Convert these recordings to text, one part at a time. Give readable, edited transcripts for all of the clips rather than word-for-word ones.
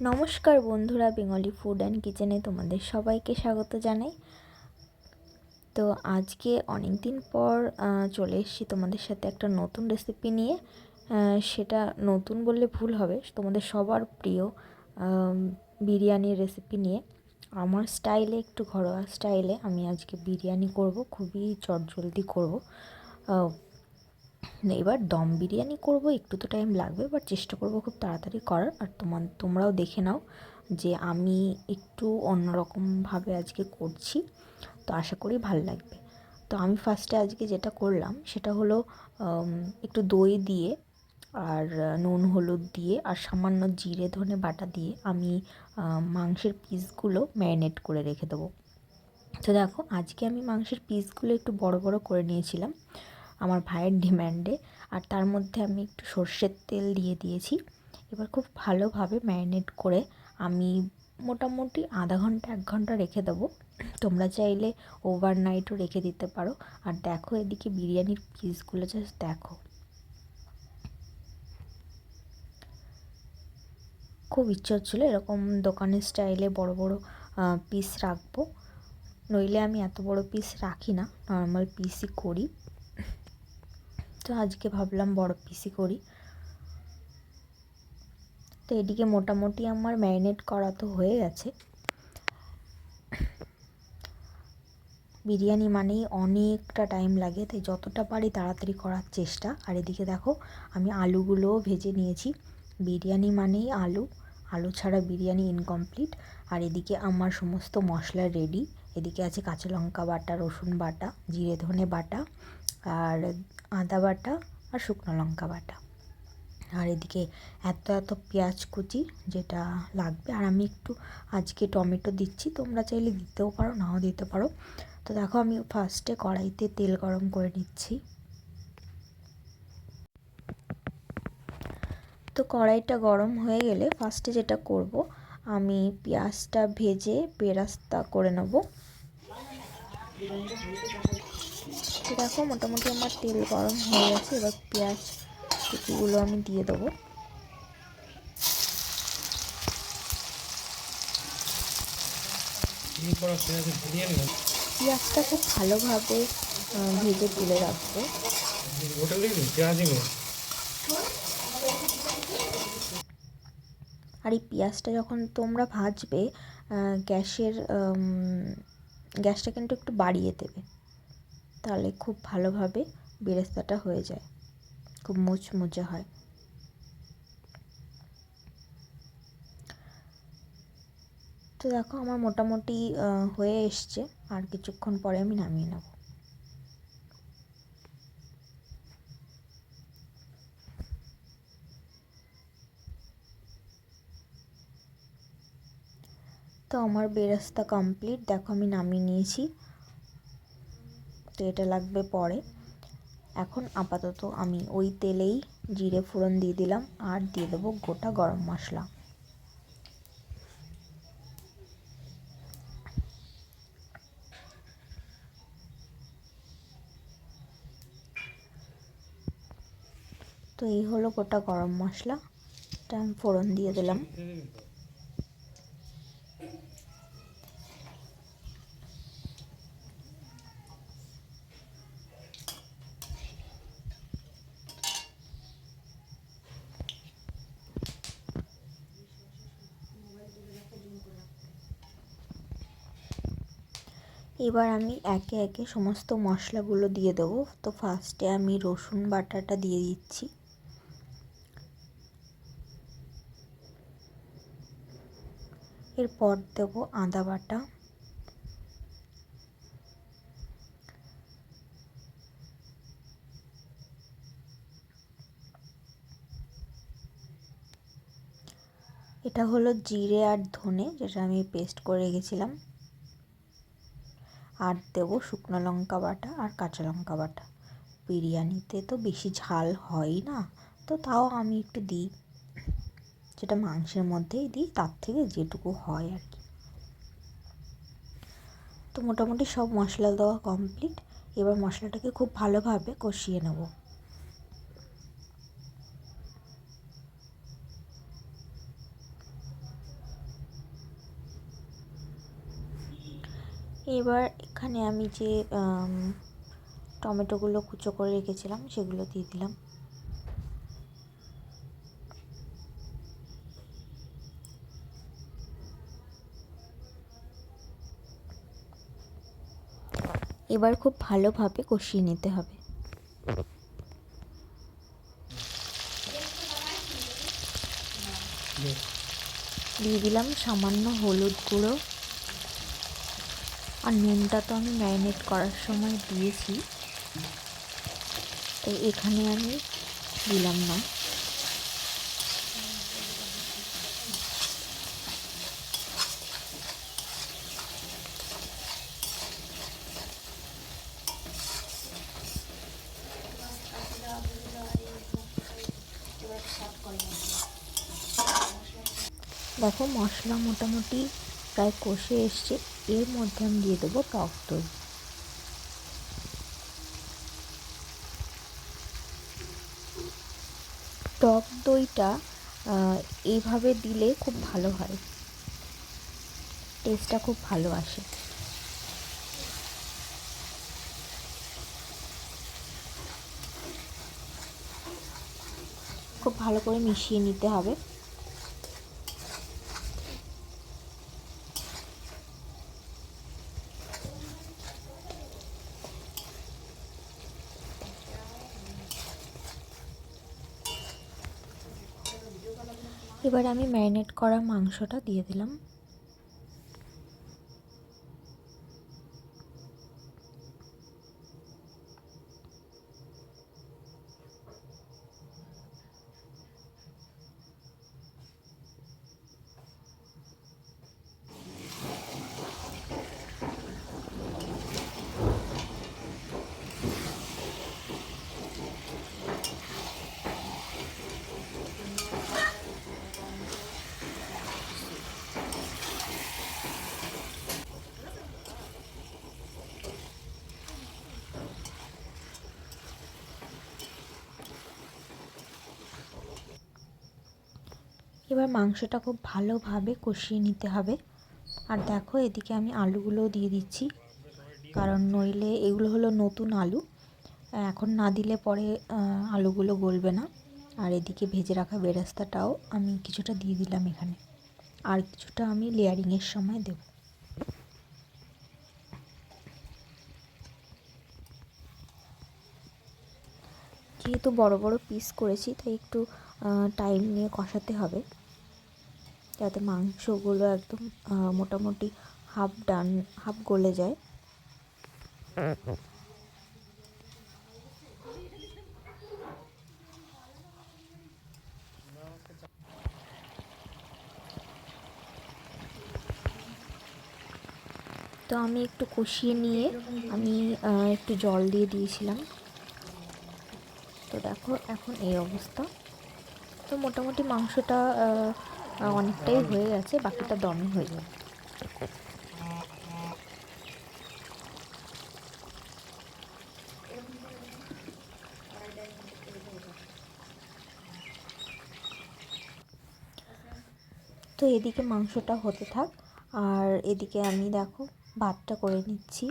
নমস্কার বন্ধুরা, Bengali food and কিচেনে তোমাদের সবাইকে স্বাগত জানাই। তো আজকে অনেক দিন পর চলে এসেছি তোমাদের সাথে একটা নতুন রেসিপি নিয়ে। সেটা নতুন বললে ভুল হবে, তোমাদের সবার প্রিয় বিরিয়ানির রেসিপি নিয়ে। আমার স্টাইলে, একটু ঘরোয়া স্টাইলে আমি আজকে বিরিয়ানি করব, খুবই চটজলদি করব। এবার দম বিরিয়ানি করব, একটু তো টাইম লাগবে, বাট চেষ্টা করব খুব তাড়াতাড়ি করার। আর তোমরাও দেখে নাও যে আমি একটু অন্যরকমভাবে আজকে করছি, তো আশা করি ভালো লাগবে। তো আমি ফার্স্টে আজকে যেটা করলাম সেটা হলো একটু দই দিয়ে আর নুন হলুদ দিয়ে আর সামান্য জিরে ধনে বাটা দিয়ে আমি মাংসের পিসগুলো ম্যারিনেট করে রেখে দেবো। তো দেখো, আজকে আমি মাংসের পিসগুলো একটু বড় বড় করে নিয়েছিলাম আমার ভাইয়ের ডিম্যান্ডে, আর তার মধ্যে আমি একটু সর্ষের তেল দিয়ে দিয়েছি। এবার খুব ভালোভাবে ম্যারিনেট করে আমি মোটামুটি আধা ঘন্টা 1 ঘন্টা রেখে দেবো। তোমরা চাইলে ওভারনাইটও রেখে দিতে পারো। আর দেখো, এদিকে বিরিয়ানির পিসগুলো জাস্ট দেখো, খুব ইচ্ছে হচ্ছিলো এরকম দোকানের স্টাইলে বড় বড় পিস রাখবো, নইলে আমি এত বড় পিস রাখি না, নর্মাল পিসই করি। তো আজকে ভাবলাম বড় পিসই করি। তো এদিকে মোটামুটি আমার ম্যারিনেট করা তো হয়ে গেছে। বিরিয়ানি মানেই অনেকটা টাইম লাগে, তাই যতটা পারি তাড়াতাড়ি করার চেষ্টা। আর এদিকে দেখো, আমি আলুগুলোও ভেজে নিয়েছি। বিরিয়ানি মানেই আলু, আলু ছাড়া বিরিয়ানি ইনকমপ্লিট। আর এদিকে আমার সমস্ত মশলা রেডি। এদিকে আছে কাঁচা লঙ্কা বাটা, রসুন বাটা, জিরে ধনে বাটা, আর আদা বাটা, আর শুকনো লঙ্কা বাটা। আর এদিকে এত এত পেঁয়াজ কুচি যেটা লাগবে। আর আমি একটু আজকে টমেটো দিচ্ছি, তোমরা চাইলে দিতেও পারো, নাও দিতে পারো। তো দেখো, আমি ফার্স্টে কড়াইতে তেল গরম করে নিচ্ছি। তো কড়াইটা গরম হয়ে গেলে ফার্স্টে যেটা করব, আমি পেঁয়াজটা ভেজে বেরাস্তা করে নেব। তো দেখো, মোটামুটি আমার তেল গরম হয়ে গেছে। এবার পেঁয়াজ কুচিগুলো আমি দিয়ে দেবো। পেঁয়াজটা খুব ভালোভাবে ভেজে তুলে রাখবো। আর এই পেঁয়াজটা যখন তোমরা ভাজবে, গ্যাসটা কিন্তু একটু বাড়িয়ে দেবে, তাহলে খুব ভালোভাবে বেরেস্তাটা হয়ে যায়, খুব মুচমুচে হয়। তো দেখো, আমার মোটামুটি হয়ে এসছে, আর কিছুক্ষণ পরে আমি নামিয়ে নেব। তো আমার বেরেস্তা কমপ্লিট, দেখো আমি নামিয়ে নিয়েছি। তো এটা লাগবে পরে। এখন আপাতত আমি ওই তেলেই জিরে ফোড়ন দিয়ে দিলাম, আর দিয়ে দেবো গোটা গরম মশলা। তো এই হলো গোটা গরম মশলা, এটা আমি ফোড়ন দিয়ে দিলাম। এবার আমি একে একে সমস্ত মশলাগুলো দিয়ে দেবো। তো ফার্স্টে আমি রসুন বাটাটা দিয়ে দিচ্ছি। এরপর দেবো আদা বাটা, এটা হলো জিরে আর ধনে, যেটা আমি পেস্ট করে রেখেছিলাম। আর দেবো শুকনো লঙ্কা বাটা আর কাঁচা লঙ্কা বাটা। বিরিয়ানিতে তো বেশি ঝাল হয় না, তো তাও আমি একটু দিই, যেটা মাংসের মধ্যেই দিই তার থেকে যেটুকু হয় আর কি। তো মোটামুটি সব মশলা দেওয়া কমপ্লিট। এবার মশলাটাকে খুব ভালোভাবে কষিয়ে নেব। এবার এখানে আমি যে টমেটোগুলো কুচো করে রেখেছিলাম সেগুলো দিয়ে দিলাম। এবার খুব ভালোভাবে কষিয়ে নিতে হবে। দিয়ে দিলাম সামান্য হলুদ গুঁড়ো, আর নুনটা তো আমি ম্যারিনেট করার সময় দিয়েছি, তাই এখানে আমি দিলাম না। দেখো মশলা মোটামুটি প্রায় কষে এসছে, এর মধ্যে আমি দিয়ে দেবো টক দই। টক দইটা এইভাবে দিলে খুব ভালো হয়, টেস্টটা খুব ভালো আসে। খুব ভালো করে মিশিয়ে নিতে হবে। এবার আমি ম্যারিনেট করা মাংসটা দিয়ে দিলাম। এবার মাংসটা খুব ভালোভাবে কষিয়ে নিতে হবে। আর দেখো এদিকে আমি আলুগুলোও দিয়ে দিচ্ছি, কারণ নইলে এগুলো হলো নতুন আলু, এখন না দিলে পরে আলুগুলো গলবে না। আর এদিকে ভেজে রাখা বেরেস্তাটাও আমি কিছুটা দিয়ে দিলাম এখানে, আর কিছুটা আমি লেয়ারিংয়ের সময় দেব। যেহেতু বড় বড় পিস করেছি, তাই একটু টাইম নিয়ে কষাতে হবে, যাতে মাংসগুলো একদম মোটামুটি হাফ গলে যায়। তো আমি একটু কষিয়ে নিয়ে আমি একটু জল দিয়ে দিয়েছিলাম। তো দেখো এখন এই অবস্থা। তো মোটামুটি মাংসটা অনেকটাই হয়ে গেছে, বাকিটা দমে হয়ে যাবে। তো এদিকে মাংসটা হতে থাক, আর এদিকে আমি দেখো ভাতটা করে নিচ্ছি।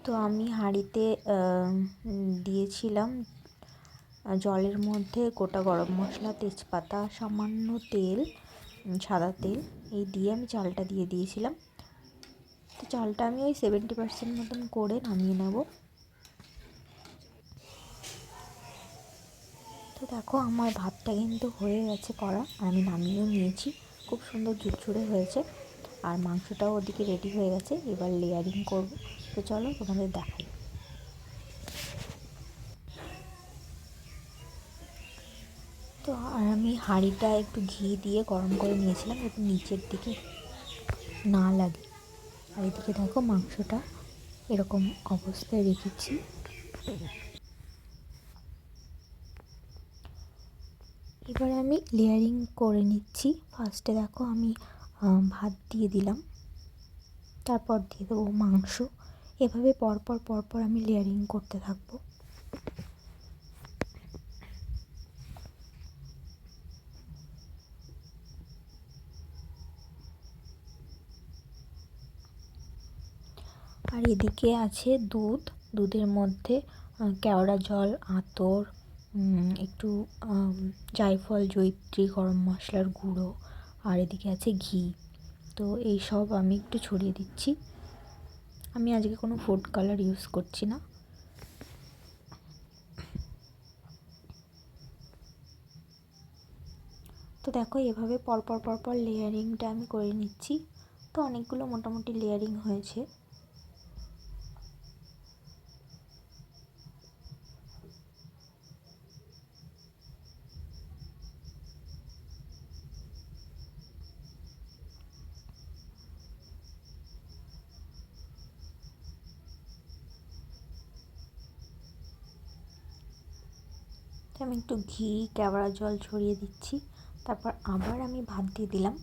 তো আমি হাঁড়িতে দিয়েছিলাম জলের মধ্যে গোটা গরম মশলা, তেজপাতা, সামান্য তেল, সাদা তেল, এই দিয়ে আমি চালটা দিয়ে দিয়েছিলাম। তো চালটা আমি ওই 70% মতন করে নামিয়ে নেব। তো দেখো আমার ভাতটা কিন্তু হয়ে গেছে করা, আর আমি নামিয়েও নিয়েছি, খুব সুন্দর ঝুরঝুরে হয়েছে। আর মাংসটাও ওদিকে রেডি হয়ে গেছে, এবার লেয়ারিং করব। তো চলো তোমাদের দেখাই। তো আর আমি হাঁড়িটা একটু ঘি দিয়ে গরম করে নিয়েছিলাম, যাতে নিচের দিকে না লাগে। আর এদিকে দেখো মাংসটা এরকম অবস্থায় রেখেছি। এবার আমি লেয়ারিং করে নিচ্ছি। ফার্স্টে দেখো আমি ভাত দিয়ে দিলাম, তারপর দিয়ে দেবো মাংস, এভাবে পরপর পরপর আমি লেয়ারিং করতে থাকবো। আর এদিকে আছে দুধ, দুধের মধ্যে কেওড়া জল, আতর, একটু জায়ফল, জয়িত্রী, গরম মশলার গুঁড়ো, আর এদিকে আছে ঘি। তো এই সব আমি একটু ছড়িয়ে দিচ্ছি। আমি আজকে কোনো ফুড কালার ইউজ করছি না। তো দেখো এভাবে পরপর পরপর লেয়ারিংটা আমি করে নিচ্ছি। তো অনেকগুলো মোটামুটি লেয়ারিং হয়েছে। আমি একটু ঘি, কেওড়া জল ছড়িয়ে দিচ্ছি, তারপর আবার আমি ভাত দিয়ে দিলাম।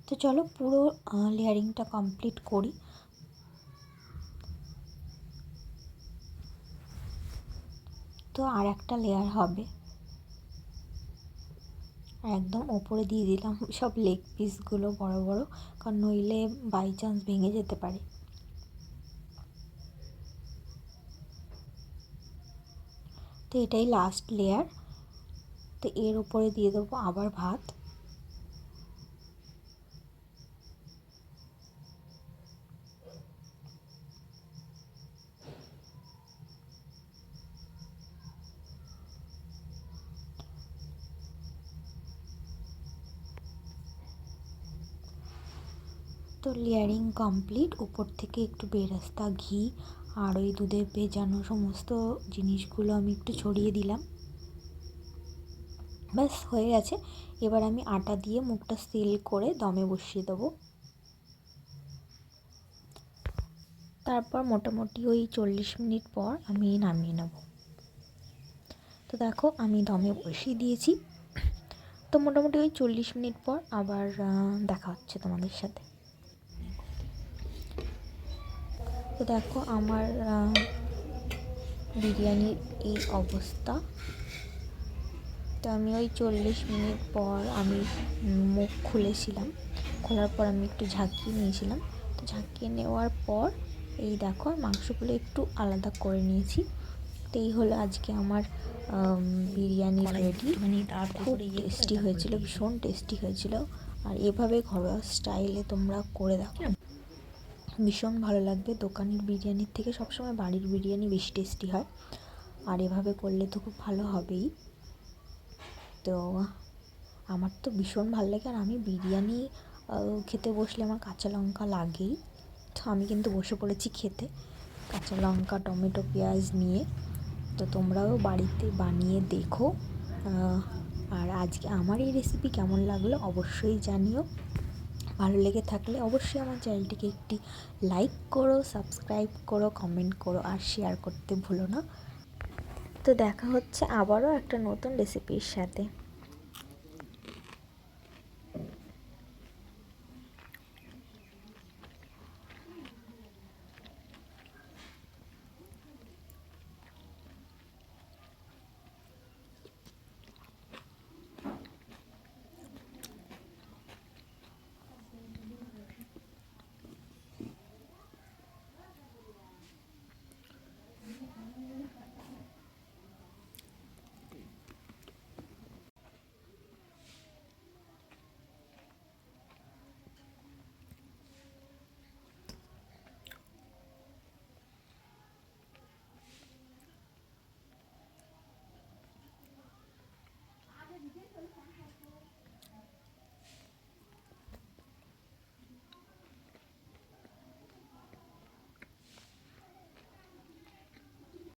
তো চলো পুরো লেয়ারিংটা কমপ্লিট করি। তো আর একটা লেয়ার হবে, আর একদম ওপরে দিয়ে দিলাম সব লেগ পিসগুলো বড় বড়, কারণ নইলে বাই চান্স ভেঙে যেতে পারে। তো এটাই লাস্ট লেয়ার। তো এর উপরে দিয়ে দেবো আবার ভাত। তো লেয়ারিং কমপ্লিট। উপর থেকে একটু বেরেস্তা, ঘি আর ওই দুধে ভেজানো সমস্ত জিনিসগুলো আমি একটু ছড়িয়ে দিলাম। ব্যাস হয়ে গেছে। এবার আমি আটা দিয়ে মুখটা সিল করে দমে বসিয়ে দেবো। তারপর মোটামুটি ওই 40 মিনিট পর আমি নামিয়ে নেব। তো দেখো আমি দমে বসিয়ে দিয়েছি। তো মোটামুটি ওই 40 মিনিট পর আবার দেখা হচ্ছে তোমাদের সাথে। তো দেখো আমার বিরিয়ানির এই অবস্থা। তো আমি ওই 40 মিনিট পর আমি মুখ খুলেছিলাম, খোলার পর আমি একটু ঝাঁকিয়ে নিয়েছিলাম। তো ঝাঁকিয়ে নেওয়ার পর এই দেখো মাংসগুলো একটু আলাদা করে নিয়েছি। তো এই হলো আজকে আমার বিরিয়ানি রেডি। খুব টেস্টি হয়েছিল, ভীষণ টেস্টি হয়েছিল। আর এভাবে ঘরোয়া স্টাইলে তোমরা করে দেখো, ভীষণ ভালো লাগবে। দোকানের বিরিয়ানির থেকে সবসময় বাড়ির বিরিয়ানি বেশি টেস্টি হয়, আর এভাবে করলে তো খুব ভালো হবেই। তো আমার তো ভীষণ ভালো লাগে, আর আমি বিরিয়ানি খেতে বসলে আমার কাঁচা লঙ্কা লাগেই। তো আমি কিন্তু বসে পড়েছি খেতে, কাঁচা লঙ্কা, টমেটো, পেঁয়াজ নিয়ে। তো তোমরাও বাড়িতে বানিয়ে দেখো। আর আজকে আমার এই রেসিপি কেমন লাগলো অবশ্যই জানিও। ভালো লেগে থাকলে অবশ্যই আমার চ্যানেলটিকে একটি লাইক করো, সাবস্ক্রাইব করো, কমেন্ট করো, আর শেয়ার করতে ভুলো না। তো দেখা হচ্ছে আবারও একটা নতুন রেসিপির সাথে।